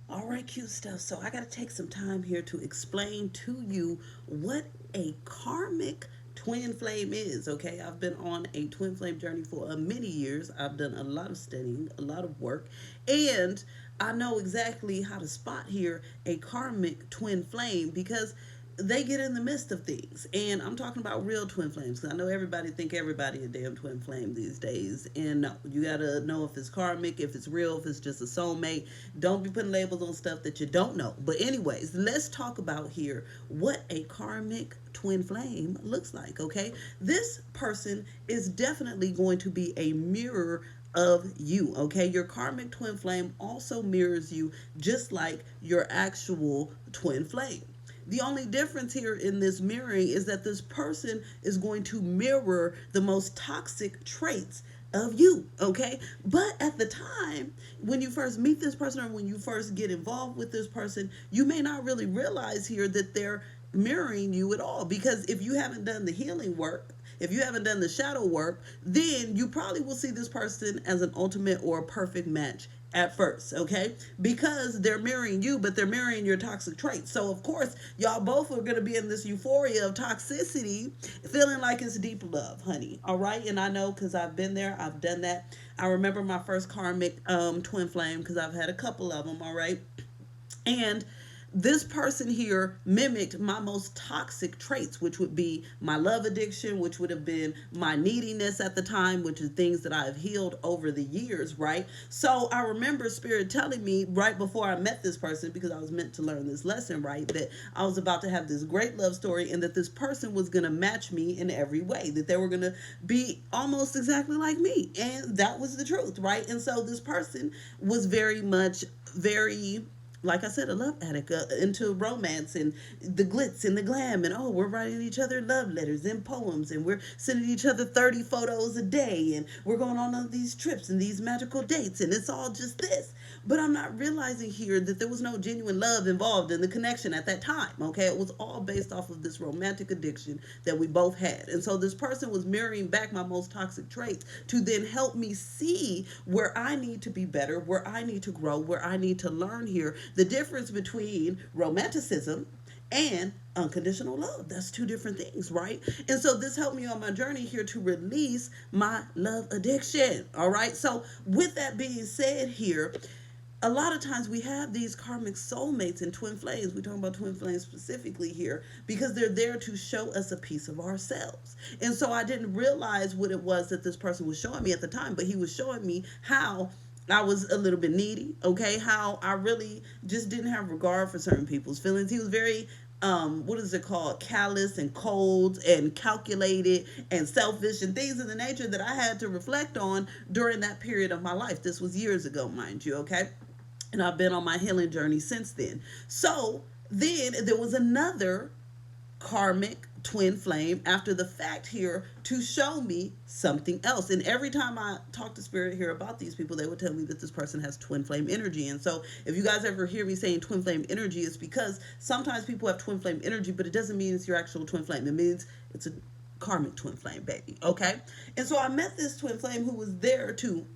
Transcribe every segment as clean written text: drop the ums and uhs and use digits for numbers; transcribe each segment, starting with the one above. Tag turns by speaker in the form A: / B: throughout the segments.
A: All right, cute stuff. So I got to take some time here to explain to you what a karmic twin flame is. Okay, I've been on a twin flame journey for many years. I've done a lot of studying, a lot of work, and I know exactly how to spot here a karmic twin flame because they get in the midst of things. And I'm talking about real twin flames because I know everybody think everybody a damn twin flame these days. And no, you gotta know if it's karmic, if it's real, if it's just a soulmate. Don't be putting labels on stuff that you don't know. But anyways, let's talk about here what a karmic twin flame looks like. Okay, this person is definitely going to be a mirror of you. Okay, your karmic twin flame also mirrors you just like your actual twin flame. The only difference here in this mirroring is that this person is going to mirror the most toxic traits of you, okay? But at the time, when you first meet this person or when you first get involved with this person, you may not really realize here that they're mirroring you at all because if you haven't done the healing work, if you haven't done the shadow work, then you probably will see this person as an ultimate or a perfect match at first, okay? Because they're mirroring you, but they're mirroring your toxic traits. So, of course, y'all both are going to be in this euphoria of toxicity, feeling like it's deep love, honey. All right? And I know because I've been there, I've done that. I remember my first karmic twin flame because I've had a couple of them, all right? And this person here mimicked my most toxic traits, which would be my love addiction, which would have been my neediness at the time, which is things that I've healed over the years, right? So I remember Spirit telling me right before I met this person, because I was meant to learn this lesson, right, that I was about to have this great love story and that this person was going to match me in every way, that they were going to be almost exactly like me. And that was the truth, right? And so this person was very much, very, like I said, a love addict, into romance and the glitz and the glam. And oh, we're writing each other love letters and poems, and we're sending each other 30 photos a day, and we're going on all these trips and these magical dates, and it's all just this. But I'm not realizing here that there was no genuine love involved in the connection at that time. Okay, it was all based off of this romantic addiction that we both had. And so this person was mirroring back my most toxic traits to then help me see where I need to be better, where I need to grow, where I need to learn here the difference between romanticism and unconditional love. That's two different things, right? And so this helped me on my journey here to release my love addiction. All right. So with that being said here, a lot of times we have these karmic soulmates and twin flames. We're talking about twin flames specifically here because they're there to show us a piece of ourselves. And so I didn't realize what it was that this person was showing me at the time, but he was showing me how I was a little bit needy, okay? How I really just didn't have regard for certain people's feelings. He was very what is it called, callous and cold and calculated and selfish and things of the nature that I had to reflect on during that period of my life. This was years ago, mind you, okay? And I've been on my healing journey since then. So then there was another karmic twin flame after the fact here to show me something else. And every time I talk to Spirit here about these people, they would tell me that this person has twin flame energy. And so if you guys ever hear me saying twin flame energy, it's because sometimes people have twin flame energy, but it doesn't mean it's your actual twin flame. It means it's a karmic twin flame, baby. Okay? And so I met this twin flame who was there to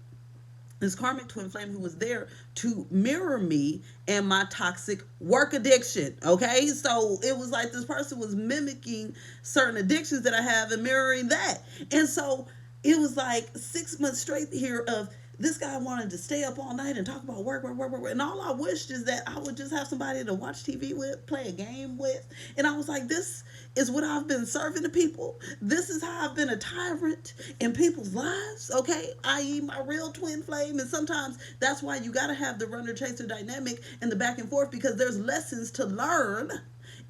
A: this karmic twin flame who was there to mirror me and my toxic work addiction. Okay, so it was like this person was mimicking certain addictions that I have and mirroring that. And so it was like 6 months straight here of this guy wanted to stay up all night and talk about work, work, work, work, work. And all I wished is that I would just have somebody to watch TV with, play a game with. And I was like, this is what I've been serving to people. This is how I've been a tyrant in people's lives, okay? I.e. my real twin flame. And sometimes that's why you got to have the runner chaser dynamic and the back and forth, because there's lessons to learn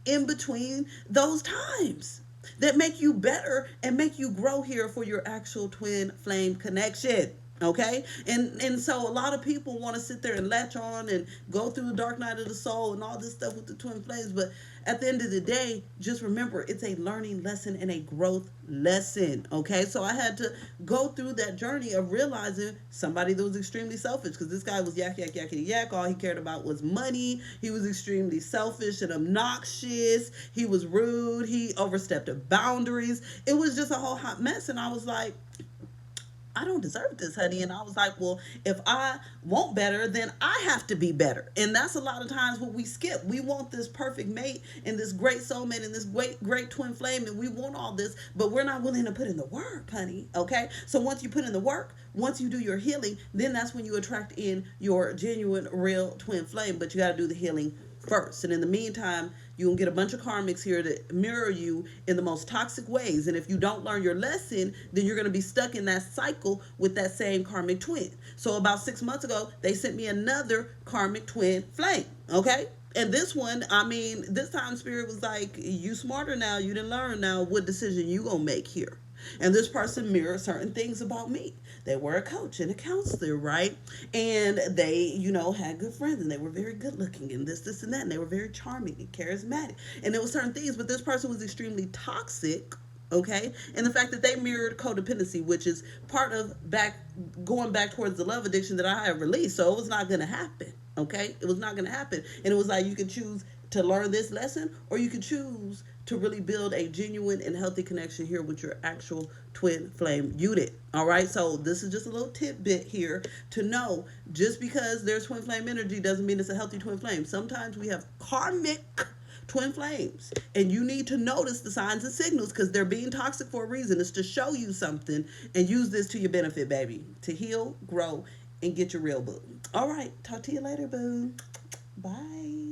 A: in between those times that make you better and make you grow here for your actual twin flame connection. Okay, and so a lot of people want to sit there and latch on and go through the dark night of the soul and all this stuff with the twin flames, but at the end of the day, just remember it's a learning lesson and a growth lesson. Okay, so I had to go through that journey of realizing somebody that was extremely selfish, because this guy was yak yak yakety yak. All he cared about was money. He was extremely selfish and obnoxious. He was rude. He overstepped the boundaries. It was just a whole hot mess, and I was like, I don't deserve this, honey. And I was like, well, if I want better, then I have to be better. And that's a lot of times what we skip. We want this perfect mate and this great soulmate and this great twin flame, and we want all this, but we're not willing to put in the work, honey. Okay? So once you put in the work, once you do your healing, then that's when you attract in your genuine, real twin flame. But you got to do the healing first. And in the meantime, you're going to get a bunch of karmics here to mirror you in the most toxic ways. And if you don't learn your lesson, then you're going to be stuck in that cycle with that same karmic twin. So about 6 months ago, they sent me another karmic twin flame. Okay? And this one, I mean, this time Spirit was like, you smarter now. You didn't learn now. What decision you going to make here? And this person mirrored certain things about me. They were a coach and a counselor, right? And they, had good friends, and they were very good looking, and this, and that. And they were very charming and charismatic. And there were certain things, but this person was extremely toxic. Okay, and the fact that they mirrored codependency, which is part of going back towards the love addiction that I have released. So it was not going to happen. Okay, it was not going to happen. And it was like, you could choose to learn this lesson, or you could choose to really build a genuine and healthy connection here with your actual twin flame unit. All right, so this is just a little tidbit here to know, just because there's twin flame energy doesn't mean it's a healthy twin flame. Sometimes we have karmic twin flames, and you need to notice the signs and signals, because they're being toxic for a reason. It's to show you something, and use this to your benefit, baby, to heal, grow, and get your real boo. All right, talk to you later, boo. Bye.